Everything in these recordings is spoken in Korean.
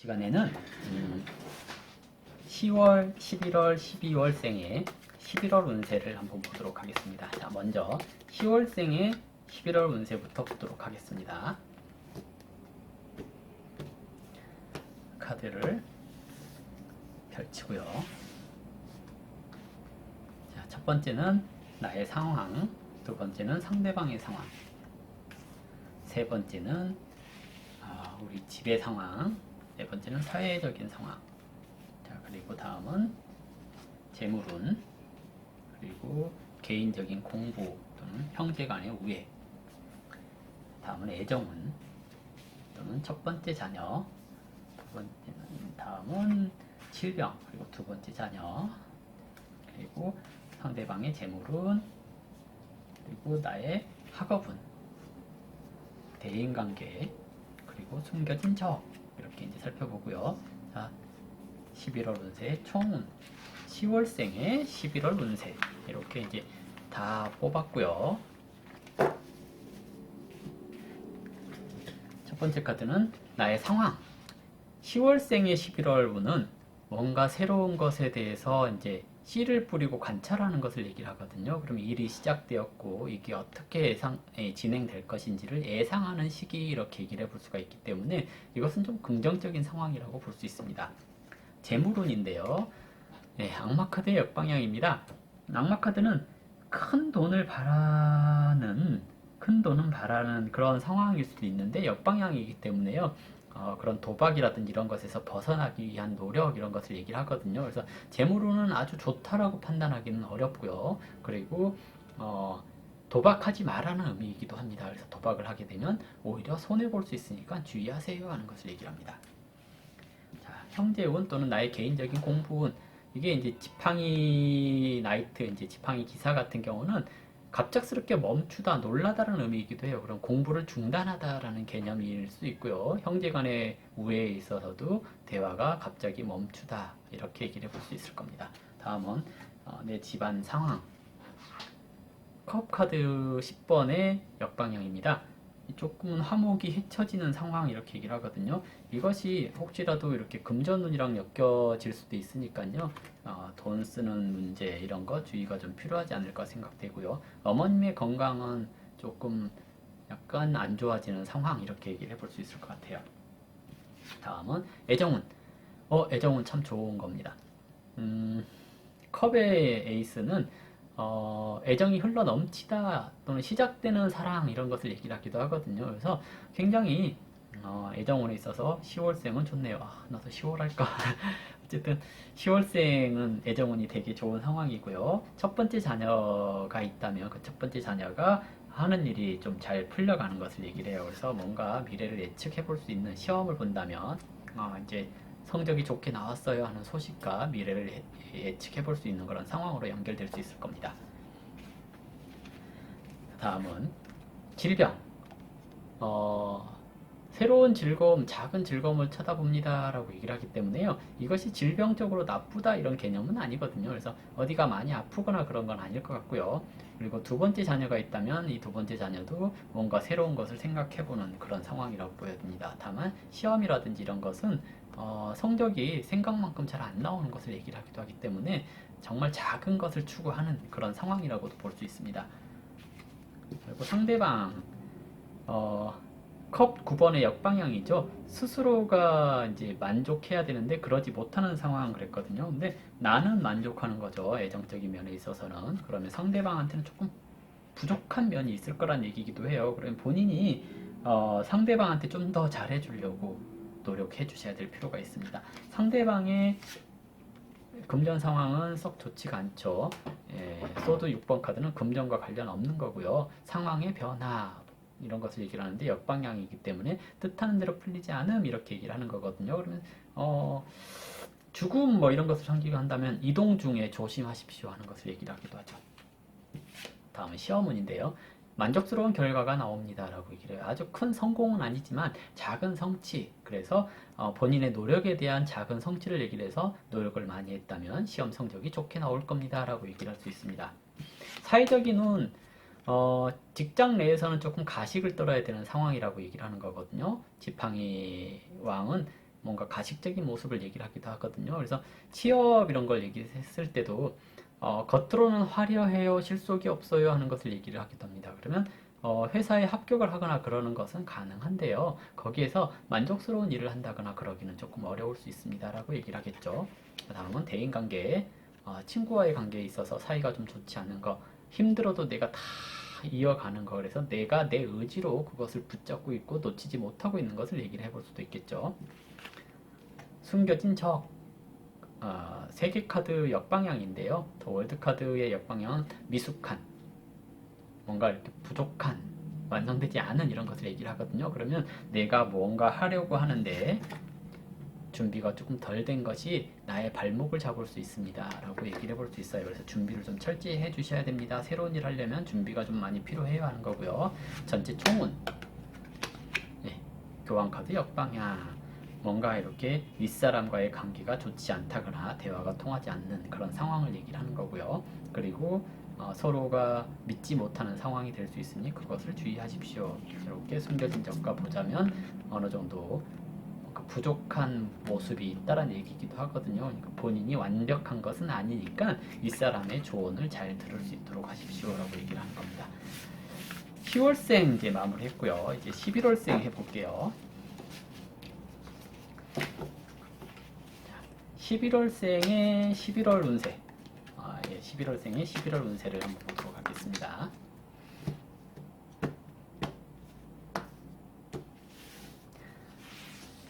시간에는 10월, 11월, 12월생의 11월 운세를 한번 보도록 하겠습니다. 자, 먼저 10월생의 11월 운세부터 보도록 하겠습니다. 카드를 펼치고요. 자, 첫 번째는 나의 상황, 두 번째는 상대방의 상황, 세 번째는 우리 집의 상황, 네 번째는 사회적인 상황. 자, 그리고 다음은 재물운, 그리고 개인적인 공부 또는 형제 간의 우애. 다음은 애정운 또는 첫 번째 자녀. 두 번째는 다음은 질병, 그리고 두 번째 자녀. 그리고 상대방의 재물운, 그리고 나의 학업운, 대인관계, 그리고 숨겨진 적. 이렇게 이제 살펴보고요. 자, 11월 운세 총 10월생의 11월 운세 이렇게 이제 다 뽑았고요. 첫 번째 카드는 나의 상황. 10월생의 11월 운은 뭔가 새로운 것에 대해서 이제 씨를 뿌리고 관찰하는 것을 얘기를 하거든요. 그럼 일이 시작되었고 이게 어떻게 진행될 것인지를 예상하는 시기 이렇게 얘기를 해볼 수가 있기 때문에 이것은 좀 긍정적인 상황이라고 볼 수 있습니다. 재물운인데요. 네, 악마카드의 역방향입니다. 악마카드는 큰 돈을 바라는 그런 상황일 수도 있는데 역방향이기 때문에요. 그런 도박이라든지 이런 것에서 벗어나기 위한 노력 이런 것을 얘기를 하거든요. 그래서 재물운은 아주 좋다라고 판단하기는 어렵고요. 그리고 도박하지 말라는 의미이기도 합니다. 그래서 도박을 하게 되면 오히려 손해볼 수 있으니까 주의하세요 하는 것을 얘기를 합니다. 자, 형제운 또는 나의 개인적인 공부운, 이게 이제 지팡이 나이트, 이제 지팡이 기사 같은 경우는 갑작스럽게 멈추다, 놀라다라는 의미이기도 해요. 그럼 공부를 중단하다라는 개념일 수 있고요. 형제 간의 우애에 있어서도 대화가 갑자기 멈추다, 이렇게 얘기를 해볼 수 있을 겁니다. 다음은 내 집안 상황. 컵 카드 10번의 역방향입니다. 조금은 화목이 헤쳐지는 상황 이렇게 얘기를 하거든요. 이것이 혹시라도 이렇게 금전운이랑 엮여질 수도 있으니까요. 돈 쓰는 문제 이런 거 주의가 좀 필요하지 않을까 생각되고요. 어머님의 건강은 조금 약간 안 좋아지는 상황 이렇게 얘기를 해볼 수 있을 것 같아요. 다음은 애정운. 애정운 참 좋은 겁니다. 컵의 에이스는 애정이 흘러 넘치다 또는 시작되는 사랑 이런 것을 얘기를 하기도 하거든요. 그래서 굉장히 애정운에 있어서 10월생은 좋네요. 나도 10월 할까? 어쨌든 10월생은 애정운이 되게 좋은 상황이고요. 첫 번째 자녀가 있다면 그 첫 번째 자녀가 하는 일이 좀 잘 풀려가는 것을 얘기를 해요. 그래서 뭔가 미래를 예측해 볼 수 있는 시험을 본다면 이제 성적이 좋게 나왔어요 하는 소식과 미래를 예측해 볼 수 있는 그런 상황으로 연결될 수 있을 겁니다. 다음은 질병. 새로운 즐거움, 작은 즐거움을 쳐다봅니다 라고 얘기를 하기 때문에요. 이것이 질병적으로 나쁘다 이런 개념은 아니거든요. 그래서 어디가 많이 아프거나 그런 건 아닐 것 같고요. 그리고 두 번째 자녀가 있다면 이 두 번째 자녀도 뭔가 새로운 것을 생각해보는 그런 상황이라고 보여집니다. 다만 시험이라든지 이런 것은 성적이 생각만큼 잘 안 나오는 것을 얘기를 하기도 하기 때문에 정말 작은 것을 추구하는 그런 상황이라고도 볼 수 있습니다. 그리고 상대방 컵 9번의 역방향이죠. 스스로가 이제 만족해야 되는데 그러지 못하는 상황 그랬거든요. 근데 나는 만족하는 거죠. 애정적인 면에 있어서는. 그러면 상대방한테는 조금 부족한 면이 있을 거란 얘기기도 해요. 그러면 본인이 상대방한테 좀 더 잘해주려고 노력해 주셔야 될 필요가 있습니다. 상대방의 금전 상황은 썩 좋지가 않죠. 소드 6번 카드는 금전과 관련 없는 거고요. 상황의 변화 이런 것을 얘기를 하는데 역방향이기 때문에 뜻하는 대로 풀리지 않음 이렇게 얘기를 하는 거거든요. 그러면 죽음 뭐 이런 것을 상징한다면 이동 중에 조심하십시오 하는 것을 얘기를 하기도 하죠. 다음은 시험운인데요. 만족스러운 결과가 나옵니다 라고 얘기를 해요. 아주 큰 성공은 아니지만 작은 성취, 그래서 본인의 노력에 대한 작은 성취를 얘기를 해서 노력을 많이 했다면 시험 성적이 좋게 나올 겁니다 라고 얘기를 할 수 있습니다. 사회적인 운, 직장 내에서는 조금 가식을 떨어야 되는 상황이라고 얘기를 하는 거거든요. 지팡이 왕은 뭔가 가식적인 모습을 얘기를 하기도 하거든요. 그래서 취업 이런 걸 얘기했을 때도 겉으로는 화려해요, 실속이 없어요 하는 것을 얘기를 하기도 합니다. 그러면 회사에 합격을 하거나 그러는 것은 가능한데요. 거기에서 만족스러운 일을 한다거나 그러기는 조금 어려울 수 있습니다라고 얘기를 하겠죠. 다음은 대인관계, 친구와의 관계에 있어서 사이가 좀 좋지 않은 거, 힘들어도 내가 다 이어가는 거, 그래서 내가 내 의지로 그것을 붙잡고 있고 놓치지 못하고 있는 것을 얘기를 해볼 수도 있겠죠. 숨겨진 적, 세계 카드 역방향인데요. 더 월드 카드의 역방향은 미숙한, 뭔가 이렇게 부족한, 완성되지 않은 이런 것을 얘기를 하거든요. 그러면 내가 뭔가 하려고 하는데 준비가 조금 덜 된 것이 나의 발목을 잡을 수 있습니다 라고 얘기를 해볼 수 있어요. 그래서 준비를 좀 철저히 해 주셔야 됩니다. 새로운 일 하려면 준비가 좀 많이 필요해요 하는 거고요. 전체 총운, 네, 교환카드 역방향, 뭔가 이렇게 윗사람과의 관계가 좋지 않다거나 대화가 통하지 않는 그런 상황을 얘기를 하는 거고요. 그리고 서로가 믿지 못하는 상황이 될 수 있으니 그것을 주의하십시오. 이렇게 숨겨진 적과 보자면 어느 정도 부족한 모습이 있다는 얘기기도 하거든요. 그러니까 본인이 완벽한 것은 아니니까 윗사람의 조언을 잘 들을 수 있도록 하십시오라고 얘기를 하는 겁니다. 10월생 이제 마무리했고요. 이제 11월생 해볼게요. 11월생의 11월 운세. 11월생의 11월 운세를 한번 보도록 하겠습니다.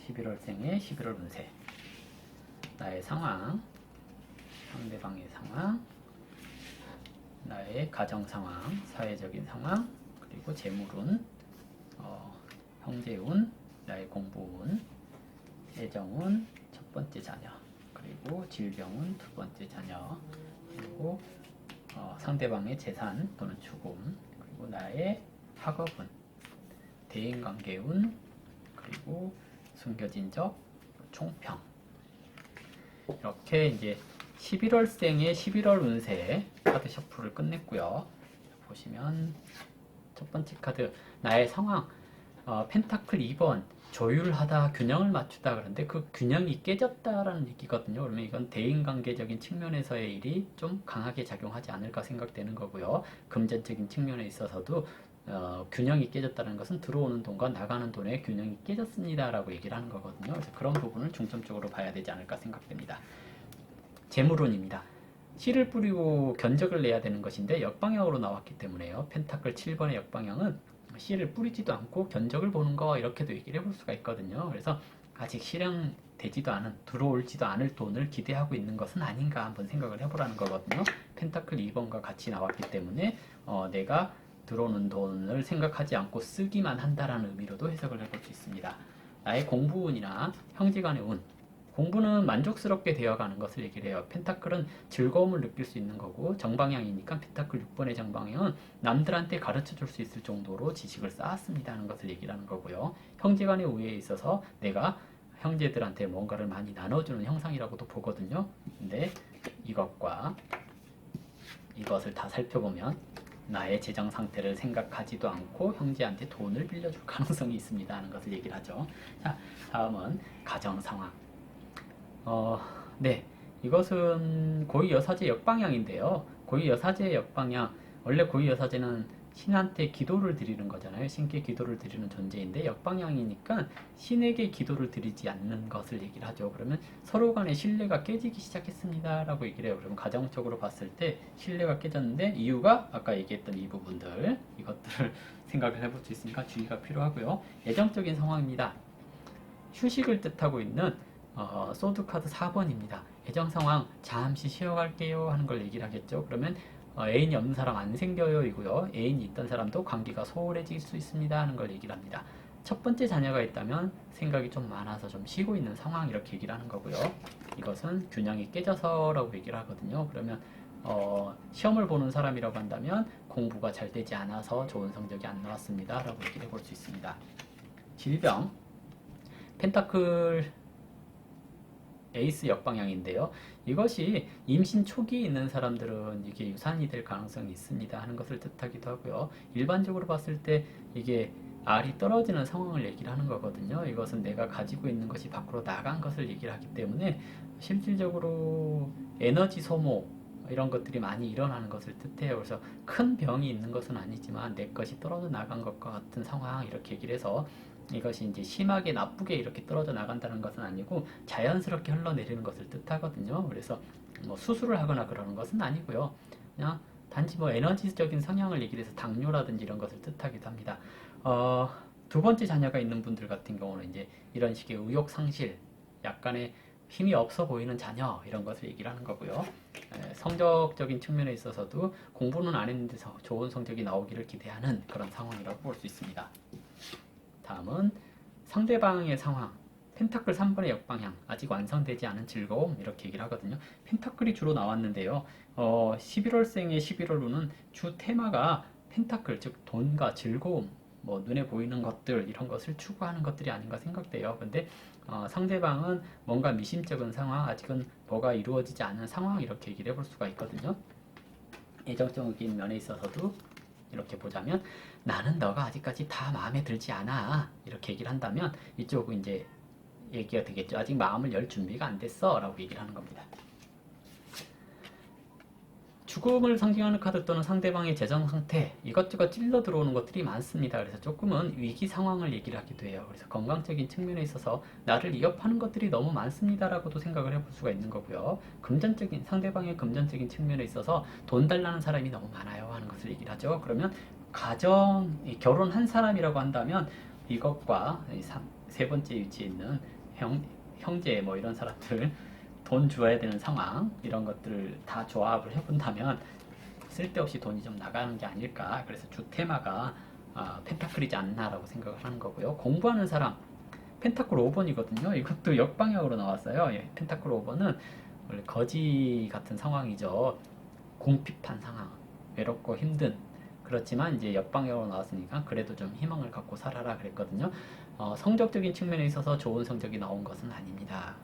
11월생의 11월 운세. 나의 상황, 상대방의 상황, 나의 가정 상황, 사회적인 상황, 그리고 재물운, 형제운, 나의 공부운, 애정운, 첫 번째 자녀, 그리고 질병운, 두 번째 자녀, 그리고 상대방의 재산 또는 죽음, 그리고 나의 학업운, 대인관계운, 그리고 숨겨진 적, 총평. 이렇게 이제 11월생의 11월 운세 카드 셔플을 끝냈고요. 보시면 첫 번째 카드, 나의 상황, 펜타클 2번, 조율하다, 균형을 맞추다. 그런데 그 균형이 깨졌다라는 얘기거든요. 그러면 이건 대인관계적인 측면에서의 일이 좀 강하게 작용하지 않을까 생각되는 거고요. 금전적인 측면에 있어서도 균형이 깨졌다는 것은 들어오는 돈과 나가는 돈의 균형이 깨졌습니다 라고 얘기를 하는 거거든요. 그래서 그런 부분을 중점적으로 봐야 되지 않을까 생각됩니다. 재물운입니다. 씨를 뿌리고 견적을 내야 되는 것인데 역방향으로 나왔기 때문에요. 펜타클 7번의 역방향은 씨를 뿌리지도 않고 견적을 보는 거, 이렇게도 얘기를 해볼 수가 있거든요. 그래서 아직 실행되지도 않은, 들어올지도 않을 돈을 기대하고 있는 것은 아닌가 한번 생각을 해보라는 거거든요. 펜타클 2번과 같이 나왔기 때문에 내가 들어오는 돈을 생각하지 않고 쓰기만 한다라는 의미로도 해석을 해볼 수 있습니다. 나의 공부운이나 형제간의 운, 공부는 만족스럽게 되어가는 것을 얘기를 해요. 펜타클은 즐거움을 느낄 수 있는 거고, 정방향이니까 펜타클 6번의 정방향은 남들한테 가르쳐 줄 수 있을 정도로 지식을 쌓았습니다 하는 것을 얘기를 하는 거고요. 형제간의 우애에 있어서 내가 형제들한테 뭔가를 많이 나눠주는 형상이라고도 보거든요. 근데 이것과 이것을 다 살펴보면 나의 재정 상태를 생각하지도 않고 형제한테 돈을 빌려줄 가능성이 있습니다 하는 것을 얘기를 하죠. 자, 다음은 가정 상황. 네, 이것은 고위여사제 역방향인데요. 고위여사제 역방향, 원래 고위여사제는 신한테 기도를 드리는 거잖아요. 신께 기도를 드리는 존재인데 역방향이니까 신에게 기도를 드리지 않는 것을 얘기를 하죠. 그러면 서로 간의 신뢰가 깨지기 시작했습니다 라고 얘기를 해요. 그러면 가정적으로 봤을 때 신뢰가 깨졌는데 이유가 아까 얘기했던 이 부분들, 이것들을 생각을 해볼 수 있으니까 주의가 필요하고요. 예정적인 상황입니다. 휴식을 뜻하고 있는 소드카드 4번입니다. 애정 상황 잠시 쉬어갈게요 하는 걸 얘기를 하겠죠. 그러면 애인이 없는 사람 안 생겨요 이고요. 애인이 있던 사람도 관계가 소홀해질 수 있습니다 하는 걸 얘기를 합니다. 첫 번째 자녀가 있다면 생각이 좀 많아서 좀 쉬고 있는 상황, 이렇게 얘기를 하는 거고요. 이것은 균형이 깨져서라고 얘기를 하거든요. 그러면 시험을 보는 사람이라고 한다면 공부가 잘 되지 않아서 좋은 성적이 안 나왔습니다 라고 얘기를 해볼 수 있습니다. 질병, 펜타클 에이스 역방향인데요. 이것이 임신 초기에 있는 사람들은 이게 유산이 될 가능성이 있습니다 하는 것을 뜻하기도 하고요. 일반적으로 봤을 때 이게 R이 떨어지는 상황을 얘기를 하는 거거든요. 이것은 내가 가지고 있는 것이 밖으로 나간 것을 얘기를 하기 때문에 실질적으로 에너지 소모 이런 것들이 많이 일어나는 것을 뜻해요. 그래서 큰 병이 있는 것은 아니지만 내 것이 떨어져 나간 것과 같은 상황 이렇게 얘기를 해서 이것이 이제 심하게 나쁘게 이렇게 떨어져 나간다는 것은 아니고 자연스럽게 흘러내리는 것을 뜻하거든요. 그래서 뭐 수술을 하거나 그러는 것은 아니고요. 그냥 단지 뭐 에너지적인 성향을 얘기를 해서 당뇨라든지 이런 것을 뜻하기도 합니다. 어, 두 번째 자녀가 있는 분들 같은 경우는 이제 이런 식의 의욕 상실, 약간의 힘이 없어 보이는 자녀 이런 것을 얘기를 하는 거고요. 성적적인 측면에 있어서도 공부는 안 했는데 좋은 성적이 나오기를 기대하는 그런 상황이라고 볼 수 있습니다. 다음은 상대방의 상황. 펜타클 3번의 역방향, 아직 완성되지 않은 즐거움 이렇게 얘기를 하거든요. 펜타클이 주로 나왔는데요. 11월생의 11월로는 주 테마가 펜타클, 즉 돈과 즐거움, 뭐 눈에 보이는 것들 이런 것을 추구하는 것들이 아닌가 생각돼요. 근데 상대방은 뭔가 미심쩍은 상황, 아직은 뭐가 이루어지지 않은 상황 이렇게 얘기를 해볼 수가 있거든요. 애정적인 면에 있어서도 이렇게 보자면 나는 너가 아직까지 다 마음에 들지 않아 이렇게 얘기를 한다면 이쪽은 이제 얘기가 되겠죠. 아직 마음을 열 준비가 안 됐어 라고 얘기를 하는 겁니다. 죽음을 상징하는 카드 또는 상대방의 재정 상태 이것저것 찔러 들어오는 것들이 많습니다. 그래서 조금은 위기 상황을 얘기를 하기도 해요. 그래서 건강적인 측면에 있어서 나를 위협하는 것들이 너무 많습니다라고도 생각을 해볼 수가 있는 거고요. 금전적인 상대방의 금전적인 측면에 있어서 돈 달라는 사람이 너무 많아요 하는 것을 얘기를 하죠. 그러면 가정 결혼한 사람이라고 한다면 이것과 세 번째 위치에 있는 형제 뭐 이런 사람들 돈 줘야 되는 상황 이런 것들을 다 조합을 해본다면 쓸데없이 돈이 좀 나가는 게 아닐까. 그래서 주 테마가 펜타클이지 않나라고 생각을 하는 거고요. 공부하는 사람 펜타클 5번이거든요. 이것도 역방향으로 나왔어요. 예, 펜타클 5번은 원래 거지 같은 상황이죠. 공핍한 상황, 외롭고 힘든. 그렇지만 이제 역방향으로 나왔으니까 그래도 좀 희망을 갖고 살아라 그랬거든요. 성적적인 측면에 있어서 좋은 성적이 나온 것은 아닙니다.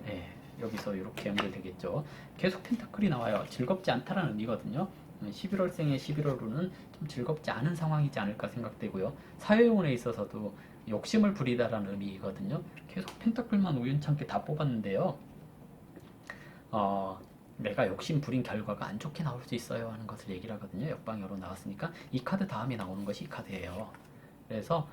네, 여기서 이렇게 연결되겠죠. 계속 펜타클이 나와요. 즐겁지 않다라는 의미거든요. 11월생의 11월로는 좀 즐겁지 않은 상황이지 않을까 생각되고요. 사회운에 있어서도 욕심을 부리다라는 의미거든요. 계속 펜타클만 우연찮게 다 뽑았는데요. 내가 욕심 부린 결과가 안 좋게 나올 수 있어요 하는 것을 얘기를 하거든요. 역방향으로 나왔으니까 이 카드 다음에 나오는 것이 이 카드예요. 그래서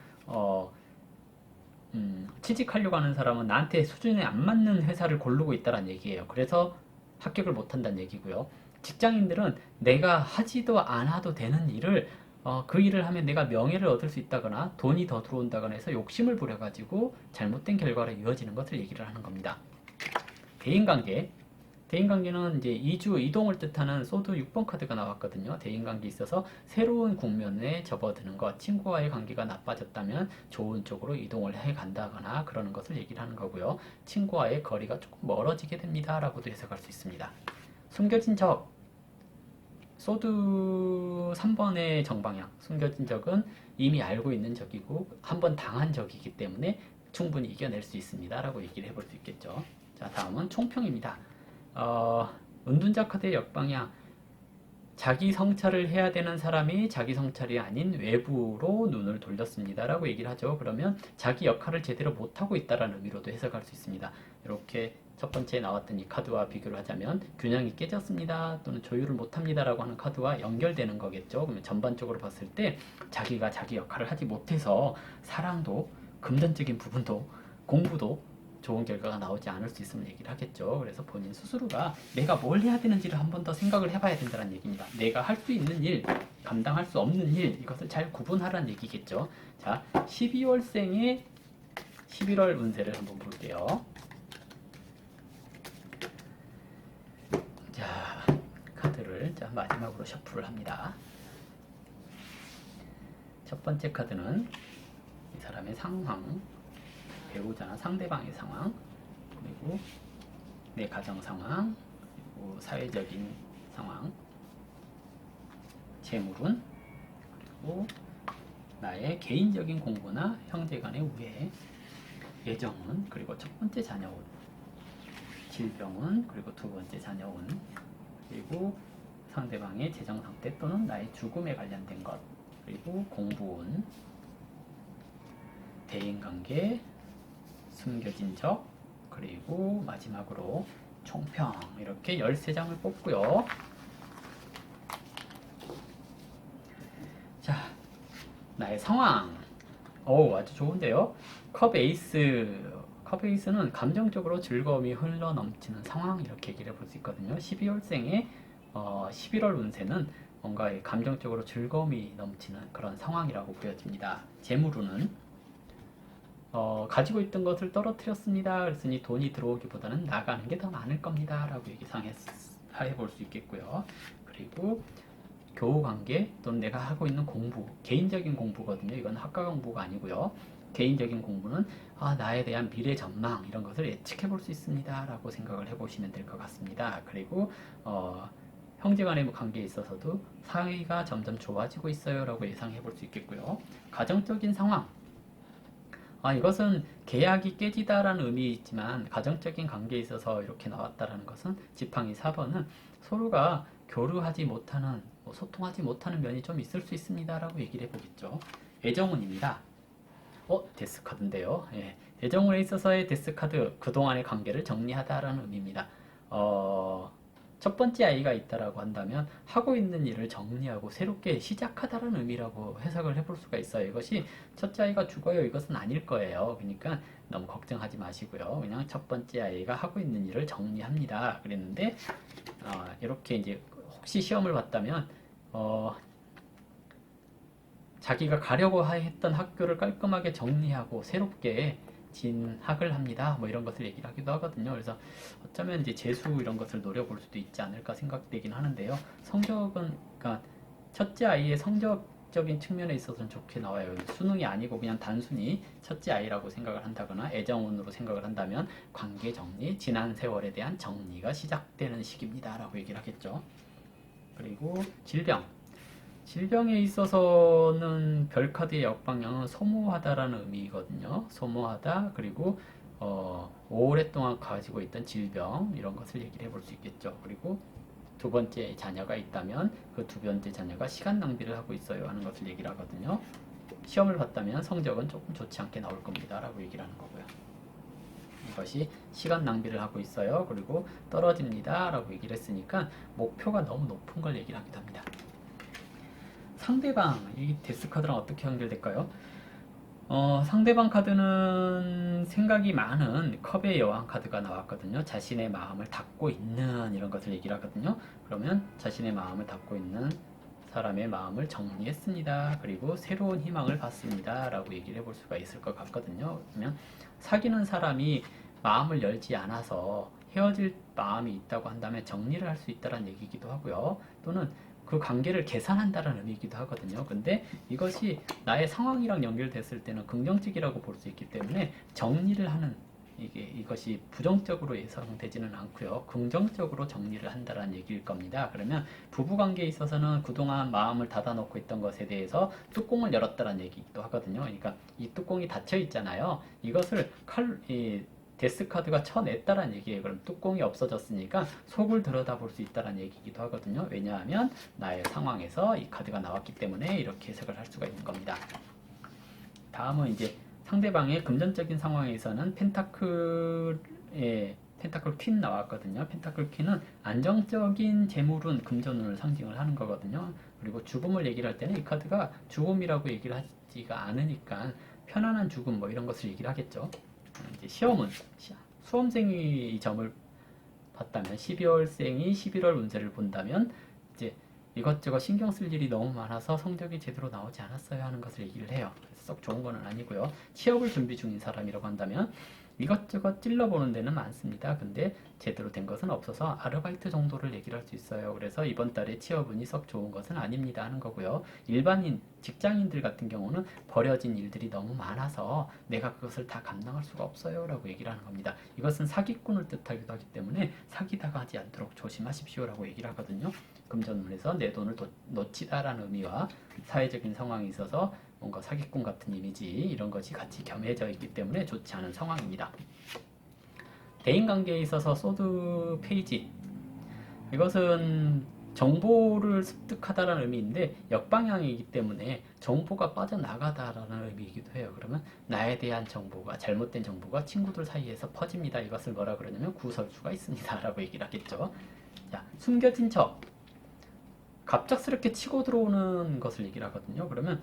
취직하려고 하는 사람은 나한테 수준에 안 맞는 회사를 고르고 있다는 얘기예요. 그래서 합격을 못한다는 얘기고요. 직장인들은 내가 하지도 않아도 되는 일을 그 일을 하면 내가 명예를 얻을 수 있다거나 돈이 더 들어온다거나 해서 욕심을 부려가지고 잘못된 결과로 이어지는 것을 얘기를 하는 겁니다. 대인관계 대인관계는 이제 이주, 이동을 뜻하는 소드 6번 카드가 나왔거든요. 대인관계에 있어서 새로운 국면에 접어드는 것, 친구와의 관계가 나빠졌다면 좋은 쪽으로 이동을 해 간다거나 그러는 것을 얘기를 하는 거고요. 친구와의 거리가 조금 멀어지게 됩니다. 라고도 해석할 수 있습니다. 숨겨진 적, 소드 3번의 정방향, 숨겨진 적은 이미 알고 있는 적이고 한번 당한 적이기 때문에 충분히 이겨낼 수 있습니다. 라고 얘기를 해볼 수 있겠죠. 자, 다음은 총평입니다. 은둔자 카드의 역방향 자기 성찰을 해야 되는 사람이 자기 성찰이 아닌 외부로 눈을 돌렸습니다 라고 얘기를 하죠. 그러면 자기 역할을 제대로 못하고 있다는 의미로도 해석할 수 있습니다. 이렇게 첫 번째 나왔던 이 카드와 비교를 하자면 균형이 깨졌습니다 또는 조율을 못합니다 라고 하는 카드와 연결되는 거겠죠. 그러면 전반적으로 봤을 때 자기가 자기 역할을 하지 못해서 사랑도 금전적인 부분도 공부도 좋은 결과가 나오지 않을 수 있음을 얘기를 하겠죠. 그래서 본인 스스로가 내가 뭘 해야 되는지를 한 번 더 생각을 해봐야 된다는 얘기입니다. 내가 할 수 있는 일, 감당할 수 없는 일, 이것을 잘 구분하라는 얘기겠죠. 자, 12월생의 11월 운세를 한번 볼게요. 자, 카드를 마지막으로 셔플을 합니다. 첫 번째 카드는 이 사람의 상황, 배우자나 상대방의 상황, 그리고 내 가정 상황, 그리고 사회적인 상황, 재물운, 그리고 나의 개인적인 공부나 형제 간의 우애, 애정운, 그리고 첫 번째 자녀운, 질병운, 그리고 두 번째 자녀운, 그리고 상대방의 재정 상태 또는 나의 죽음에 관련된 것, 그리고 공부운, 대인관계, 숨겨진 적, 그리고 마지막으로 총평, 이렇게 13장을 뽑고요. 자, 나의 상황. 아주 좋은데요. 컵 에이스는 감정적으로 즐거움이 흘러넘치는 상황, 이렇게 얘기를 해볼 수 있거든요. 12월생의 11월 운세는 뭔가 감정적으로 즐거움이 넘치는 그런 상황이라고 보여집니다. 재물운은 가지고 있던 것을 떨어뜨렸습니다. 그랬으니 돈이 들어오기보다는 나가는 게 더 많을 겁니다. 라고 해볼 수 있겠고요. 그리고 교우관계 또는 내가 하고 있는 공부, 개인적인 공부거든요. 이건 학과 공부가 아니고요. 개인적인 공부는 나에 대한 미래 전망, 이런 것을 예측해 볼 수 있습니다. 라고 생각을 해보시면 될 것 같습니다. 그리고 형제간의 관계에 있어서도 사이가 점점 좋아지고 있어요. 라고 예상해 볼 수 있겠고요. 가정적인 상황. 이것은 계약이 깨지다라는 의미이지만 가정적인 관계에 있어서 이렇게 나왔다라는 것은 지팡이 4번은 서로가 교류하지 못하는, 소통하지 못하는 면이 좀 있을 수 있습니다. 라고 얘기를 해보겠죠. 애정운입니다. 데스카드인데요. 예. 애정운에 있어서의 데스카드, 그동안의 관계를 정리하다라는 의미입니다. 첫 번째 아이가 있다라고 한다면 하고 있는 일을 정리하고 새롭게 시작하다라는 의미라고 해석을 해볼 수가 있어요. 이것이 첫째 아이가 죽어요, 이것은 아닐 거예요. 그러니까 너무 걱정하지 마시고요. 그냥 첫 번째 아이가 하고 있는 일을 정리합니다. 그랬는데 이렇게 이제 혹시 시험을 봤다면 자기가 가려고 했던 학교를 깔끔하게 정리하고 새롭게 진학을 합니다. 뭐 이런 것을 얘기를 하기도 하거든요. 그래서 어쩌면 이제 재수 이런 것을 노려볼 수도 있지 않을까 생각되긴 하는데요. 성적은, 그러니까 첫째 아이의 성적적인 측면에 있어서는 좋게 나와요. 수능이 아니고 그냥 단순히 첫째 아이라고 생각을 한다거나 애정운으로 생각을 한다면 관계 정리, 지난 세월에 대한 정리가 시작되는 시기입니다. 라고 얘기를 하겠죠. 그리고 질병에 있어서는 별카드의 역방향은 소모하다라는 의미거든요. 소모하다, 그리고 오랫동안 가지고 있던 질병, 이런 것을 얘기를 해볼 수 있겠죠. 그리고 두 번째 자녀가 있다면 그 두 번째 자녀가 시간 낭비를 하고 있어요 하는 것을 얘기를 하거든요. 시험을 봤다면 성적은 조금 좋지 않게 나올 겁니다. 라고 얘기를 하는 거고요. 이것이 시간 낭비를 하고 있어요. 그리고 떨어집니다. 라고 얘기를 했으니까 목표가 너무 높은 걸 얘기를 하기도 합니다. 상대방, 이 데스카드랑 어떻게 연결될까요? 상대방 카드는 생각이 많은 컵의 여왕 카드가 나왔거든요. 자신의 마음을 닫고 있는, 이런 것을 얘기를 하거든요. 그러면 자신의 마음을 닫고 있는 사람의 마음을 정리했습니다. 그리고 새로운 희망을 받습니다. 라고 얘기를 해볼 수가 있을 것 같거든요. 그러면 사귀는 사람이 마음을 열지 않아서 헤어질 마음이 있다고 한다면 정리를 할 수 있다는 얘기이기도 하고요. 또는 그 관계를 개선한다는 의미이기도 하거든요. 근데 이것이 나의 상황이랑 연결됐을 때는 긍정적이라고 볼 수 있기 때문에 정리를 하는, 이것이 부정적으로 예상되지는 않고요. 긍정적으로 정리를 한다는 얘기일 겁니다. 그러면 부부관계에 있어서는 그동안 마음을 닫아놓고 있던 것에 대해서 뚜껑을 열었다는 얘기도 하거든요. 그러니까 이 뚜껑이 닫혀 있잖아요. 이것을 데스카드가 쳐냈다는 얘기예요. 그럼 뚜껑이 없어졌으니까 속을 들여다볼 수 있다는 얘기이기도 하거든요. 왜냐하면 나의 상황에서 이 카드가 나왔기 때문에 이렇게 해석을 할 수가 있는 겁니다. 다음은 이제 상대방의 금전적인 상황에서는 펜타클 퀸 나왔거든요. 펜타클 퀸은 안정적인 재물운, 금전운을 상징을 하는 거거든요. 그리고 죽음을 얘기를 할 때는 이 카드가 죽음이라고 얘기를 하지가 않으니까 편안한 죽음, 뭐 이런 것을 얘기를 하겠죠. 이제 시험은 수험생이 이 점을 봤다면, 12월생이 11월 운세를 본다면 이제 이것저것 신경 쓸 일이 너무 많아서 성적이 제대로 나오지 않았어요 하는 것을 얘기를 해요. 썩 좋은 거는 아니고요. 취업을 준비 중인 사람이라고 한다면 이것저것 찔러보는 데는 많습니다. 근데 제대로 된 것은 없어서 아르바이트 정도를 얘기를 할 수 있어요. 그래서 이번 달에 취업운이 썩 좋은 것은 아닙니다 하는 거고요. 일반인, 직장인들 같은 경우는 버려진 일들이 너무 많아서 내가 그것을 다 감당할 수가 없어요 라고 얘기를 하는 겁니다. 이것은 사기꾼을 뜻하기도 하기 때문에 사기다가 하지 않도록 조심하십시오 라고 얘기를 하거든요. 금전운에서 내 돈을 놓치다라는 의미와 사회적인 상황이 있어서 뭔가 사기꾼 같은 이미지, 이런 것이 같이 겸해져 있기 때문에 좋지 않은 상황입니다. 대인관계에 있어서 소드 페이지, 이것은 정보를 습득하다라는 의미인데 역방향이기 때문에 정보가 빠져나가다라는 의미이기도 해요. 그러면 나에 대한 정보가 잘못된 정보가 친구들 사이에서 퍼집니다. 이것을 뭐라 그러냐면 구설수가 있습니다. 라고 얘기를 하겠죠. 자, 숨겨진 척. 갑작스럽게 치고 들어오는 것을 얘기를 하거든요. 그러면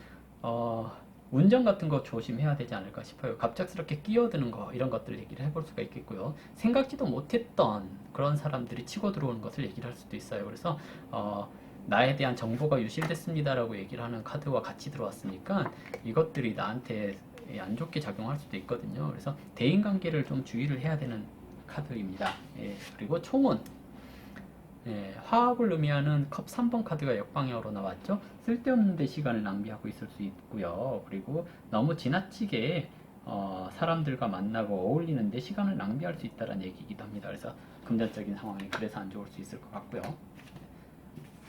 운전 같은 거 조심해야 되지 않을까 싶어요. 갑작스럽게 끼어드는 거 이런 것들 얘기를 해볼 수가 있겠고요. 생각지도 못했던 그런 사람들이 치고 들어오는 것을 얘기를 할 수도 있어요. 그래서 나에 대한 정보가 유실됐습니다라고 얘기를 하는 카드와 같이 들어왔으니까 이것들이 나한테 안 좋게 작용할 수도 있거든요. 그래서 대인관계를 좀 주의를 해야 되는 카드입니다. 예, 그리고 총은 예, 화합을 의미하는 컵 3번 카드가 역방향으로 나왔죠. 쓸데없는 데 시간을 낭비하고 있을 수 있고요. 그리고 너무 지나치게 사람들과 만나고 어울리는데 시간을 낭비할 수 있다는 얘기이기도 합니다. 그래서 금전적인 상황이 그래서 안 좋을 수 있을 것 같고요.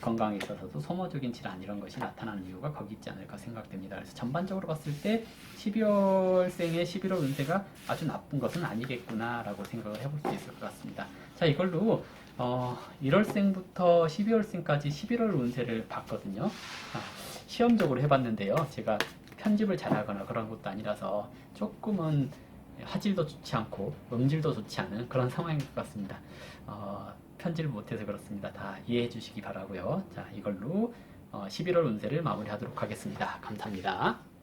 건강에 있어서도 소모적인 질환 이런 것이 나타나는 이유가 거기 있지 않을까 생각됩니다. 그래서 전반적으로 봤을 때 12월생의 11월 운세가 아주 나쁜 것은 아니겠구나 라고 생각을 해볼 수 있을 것 같습니다. 자, 이걸로 1월생부터 12월생까지 11월 운세를 봤거든요. 시험적으로 해봤는데요. 제가 편집을 잘하거나 그런 것도 아니라서 조금은 화질도 좋지 않고 음질도 좋지 않은 그런 상황인 것 같습니다. 편집을 못해서 그렇습니다. 다 이해해 주시기 바라고요. 자, 이걸로 11월 운세를 마무리하도록 하겠습니다. 감사합니다.